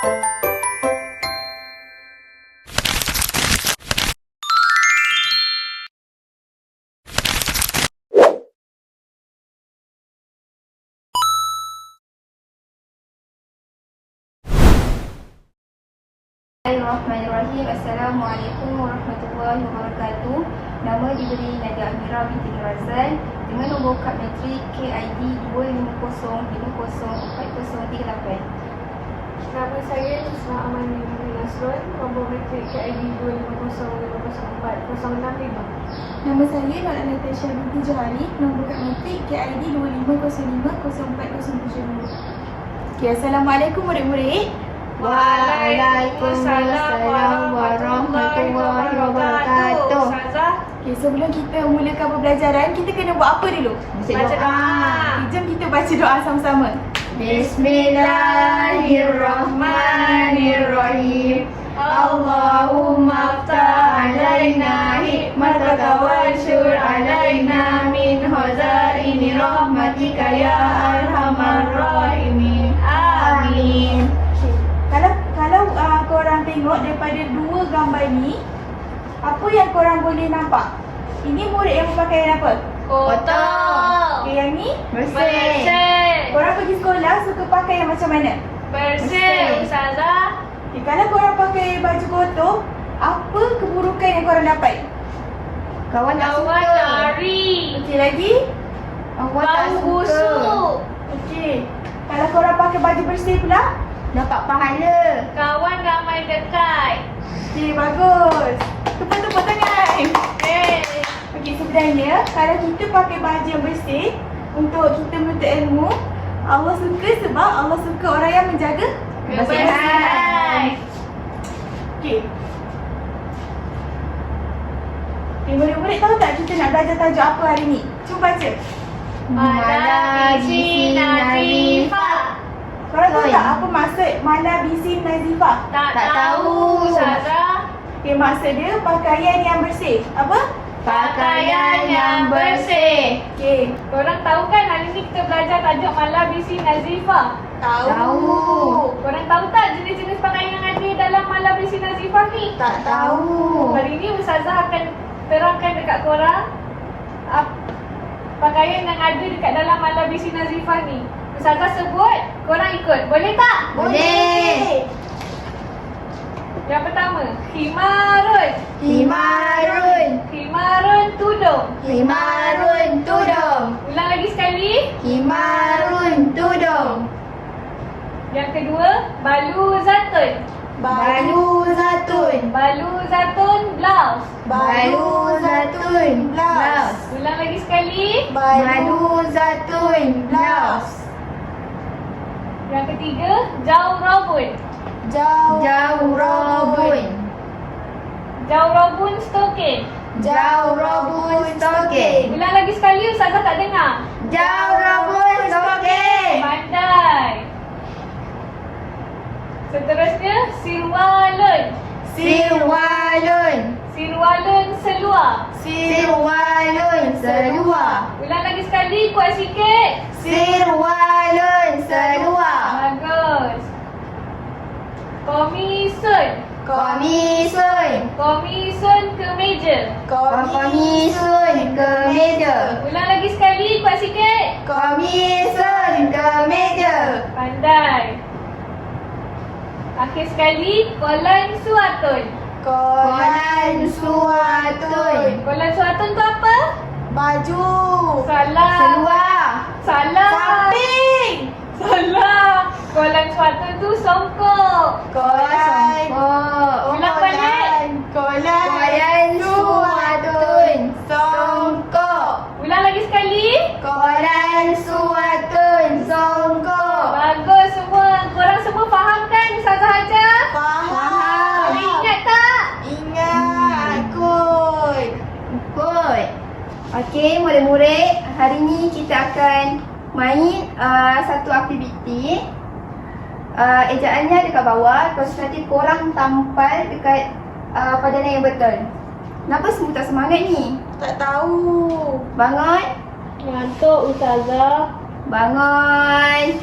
Bismillahirrahmanirrahim. Assalamualaikum warahmatullahi wabarakatuh. Nama diberi Nadia Amira binti Razan dengan nombor kad matrik KID 250504038. Nama saya Isma Amani bin Nasrul, nombor matrik KID 250504065. Nama saya Nol Anastasia binti Johari, nombor kad matrik KID 25050407. Okay, Assalamualaikum murid-murid. Waalaikumsalam warahmatullahi wabarakatuh. Okay, sebelum kita mulakan pembelajaran, kita kena buat apa dulu? Baca doa. Okay, jom kita baca doa sama-sama. Bismillahirrahmanirrahim. Allahumma aftah alaina hikmataka wanshur alaina min khazaini rahmatika ya arhamar rahimin. Amin. Kalau korang tengok daripada dua gambar ni, apa yang korang boleh nampak? Ini murid yang berpakaian apa? Kotor. Okay, yang ni? Bersih. Korang pergi sekolah suka pakai yang macam mana? Bersih, Ustazah. Okay, kalau korang pakai baju kotor, apa keburukan yang korang dapat? Kawan tak Kawan suka. lari. Okey, lagi? Kawan tak Bau suka. busuk. Okey. Kalau korang pakai baju bersih pula? Dapat pahala. Kawan ramai dekat. Okey, bagus. Tepuk-tepuk tangan. Okey, sebenarnya kalau kita pakai baju yang bersih untuk kita menuntut ilmu, Allah suka sebab Allah suka orang yang menjaga Kebersihan. Okey. Okay, murid-murid tahu tak kita nak belajar tajuk apa hari ni? Cuba baca. Malam isi Nazifah. Korang tahu Oi. tak apa maksud Malabisin Nazifah? Tak Tak tahu. tahu, Ustazah. Okay, maksud dia pakaian yang bersih. Apa? Pakaian yang bersih. Okey. Korang tahu kan hari ni kita belajar tajuk Malabisi Nazifah? Tahu. Korang tahu tak jenis-jenis pakaian yang ada dalam Malabisi Nazifah ni? Tak tahu. Hari ni Ustazah akan terangkan dekat korang pakaian yang ada dekat dalam Malabisi Nazifah ni. Ustazah sebut, korang ikut. Boleh tak? Boleh. Yang pertama, khimarun. Himarun. Khimarun tudung. Himarun tudung. Ulang lagi sekali. Himarun tudung. Yang kedua, balu zatun. Balu zatun. Balu zatun blouse. Balu zatun. Blouse. Ulang lagi sekali. Balu zatun. Blouse. Yang ketiga, jawrabun. Jawrabun. Jawrabun stokin. Jawrabun stokin. Ulang lagi sekali, Ustazah tak dengar. Jawrabun stokin. Pandai. Seterusnya, sirwalun. Sirwalun. Sirwalun seluar. Sirwalun seluar. Ulang lagi sekali, kuat sikit. Sirwalun seluar. Bagus. Komisun. Komisun. Komisun kemeja. Komisun kemeja. Ulang lagi sekali, kuat sikit. Komisun kemeja. Pandai. Akhir sekali, kolan suatun. Kolan suatun. Kolan suatun tu apa? Baju. Salah. Seluar. Salah. Samping. Salah. Kolan suatun tu songkok. Kolan. Ulang balik. Kolan suatun. Songkok. Ulang lagi sekali. Kolan suatun. Songkok. Bagus semua. Korang semua faham kan Ustazah ajar? Faham. Boleh ingat tak? Ingat. Kot. Good. Okey, murid-murid, hari ni kita akan main satu aktiviti. Ejaannya dekat bawah, terus nanti korang tampal dekat padanan yang betul. Kenapa semua tak semangat ni? Tak tahu. Bangun. Ngantuk Ustazah. Bangun.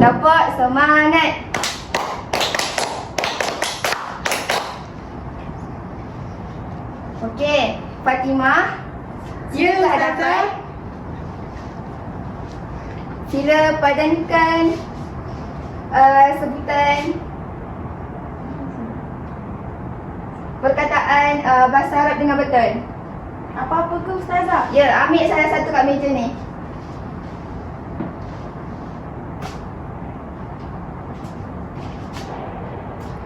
Dapat, semangat. Okey, Fatimah. Ya, Sila Ustazah. dapat. Sila padankan sebutan perkataan bahasa Arab dengan betul. Apa-apa ke Ustazah? Ya, ambil salah satu kat meja ni.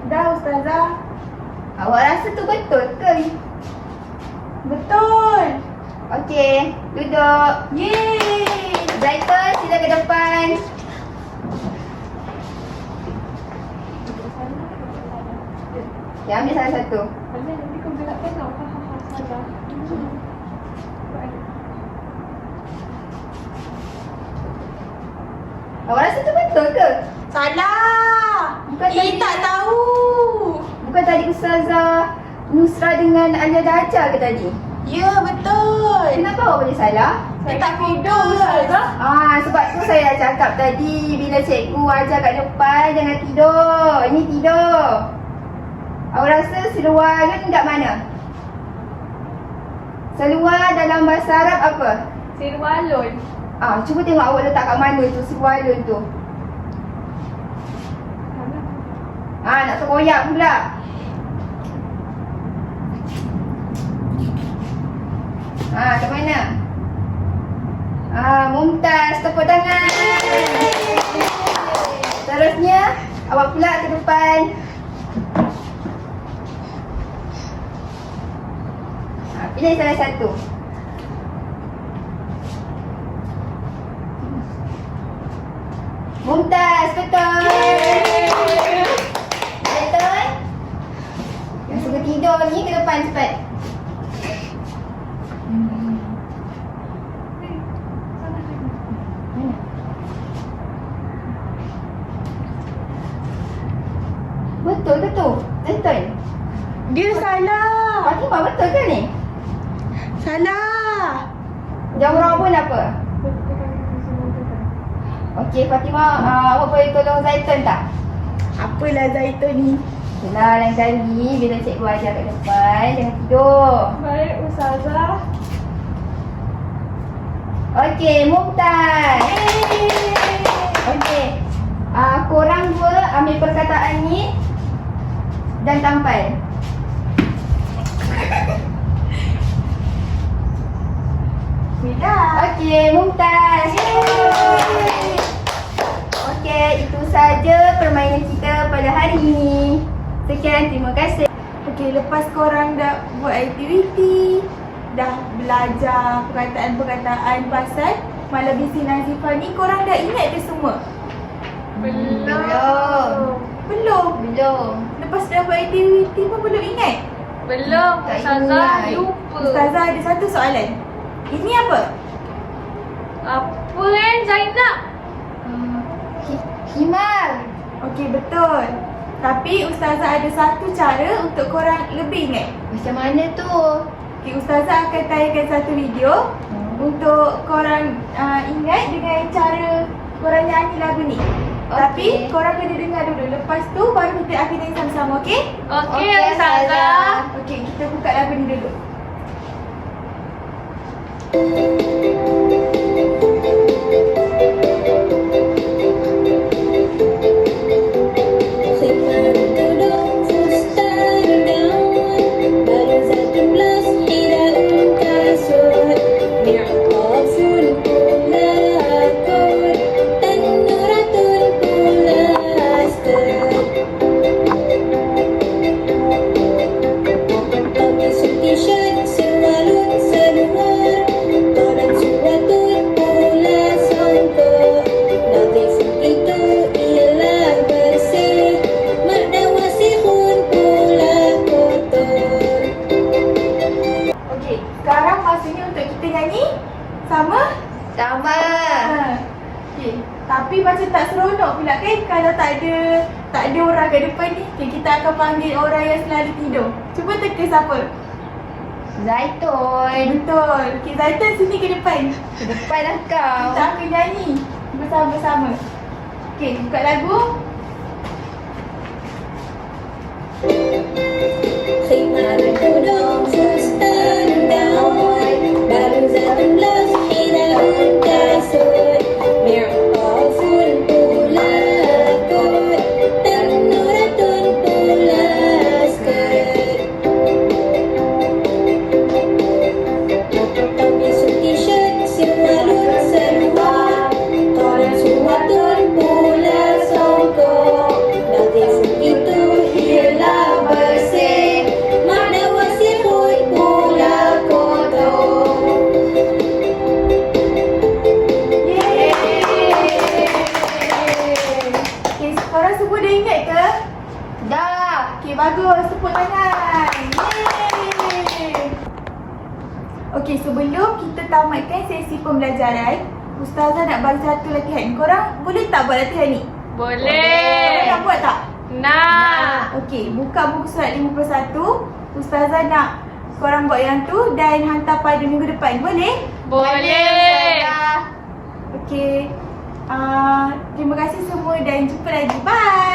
Dah Ustazah. Awak rasa tu betul ke? Betul. Okey, duduk. Yeay. Zaitun, sila ke depan. Ya, ambil salah satu. Nanti kau gelapkan tau. Salah. Awak rasa tu betul ke? Salah. Bukan tadi- tak tahu. Bukan tadi Ustazah Nusra dengan Alia dah ajar ke tadi? Ya, betul. Kenapa awak boleh salah? Dia tak fokus. Sebab tu saya dah cakap tadi, bila cikgu ajar kat depan jangan tidur. Ini tidur. Awak rasa seluar ni kat mana? Seluar dalam bahasa Arab apa? Sirwalun. Cuba tengok awak letak kat mana tu seluar tu. Nak terkoyak pula. Kat mana? Mumtaz, tepuk tangan. Seterusnya, awak pula ke depan. Pilih salah satu. Mumtaz, betul. Betul. Yang suka tidur ni ke depan cepat. Betul ke tu? Betul. Dia salah. Fatimah betul ke ni? Salah. Jawapan apa? Okey Fatimah, awak boleh tolong Zaitun tak? Apalah Zaitun ni? Yelah, lain kali bila cikgu ajar kat depan, jangan tidur. Baik, Ustazah. Okey, Mumtaz. Okey. Korang dua ambil perkataan ni dan tampal. Bila? Okey, Mumtaz. Okey, itu saja permainan kita pada hari ini. Sekian, terima kasih. Okey, lepas korang dah buat aktiviti, dah belajar perkataan-perkataan pasal Malam Bising Nazifah ni, korang dah ingat ke semua? Belum. Belum? Belum. Lepas dah buat aktiviti pun belum ingat? Belum, Tak Ustazah. ingat. Lupa. Ustazah ada satu soalan. Ini apa? Apa Zainab? Himar. Okey, betul. Tapi Ustazah ada satu cara untuk korang lebih ingat. Macam mana tu? Okey, Ustazah akan tayangkan satu video untuk korang ingat dengan cara korang nyanyi lagu ni. Tapi korang kena dengar dulu. Lepas tu baru kita akan nyanyi sama-sama, okey? Okey, Ustazah. Okey, kita buka lagu ni dulu. Okey, sekarang masanya untuk kita nyanyi sama. Sama. Okey, tapi macam tak seronok pula kan kalau tak ada orang kat depan ni. Okay, kita akan panggil orang yang selalu tidur. Cuba teka siapa? Zaitun. Betul. Okey, Zaitun sini ke depan. Ke depan lah kau. Kita akan nyanyi bersama-sama. Okey, buka lagu. خمار القدوم فستان داود بارزة حذاء كاسود معطاف بولاكود تنورة بولاسكت قميص تيشيرت سروال سلوار طارق سواد بولا songko لطيف itu ialah bersih makna wasifut pula kotor. Okey, korang semua dah ingat ke? Dah. Okey, bagus. Tepuk tangan. Yeay. Okey, sebelum kita tamatkan sesi pembelajaran, Ustazah nak bagi satu latihan. Korang boleh tak buat latihan ni? Boleh. Korang nak buat tak? Nak. Okey, buka buku surat 51. Ustazah nak korang buat yang tu dan hantar pada minggu depan. Boleh? Boleh. Okey. Terima kasih semua dan jumpa lagi. Bye.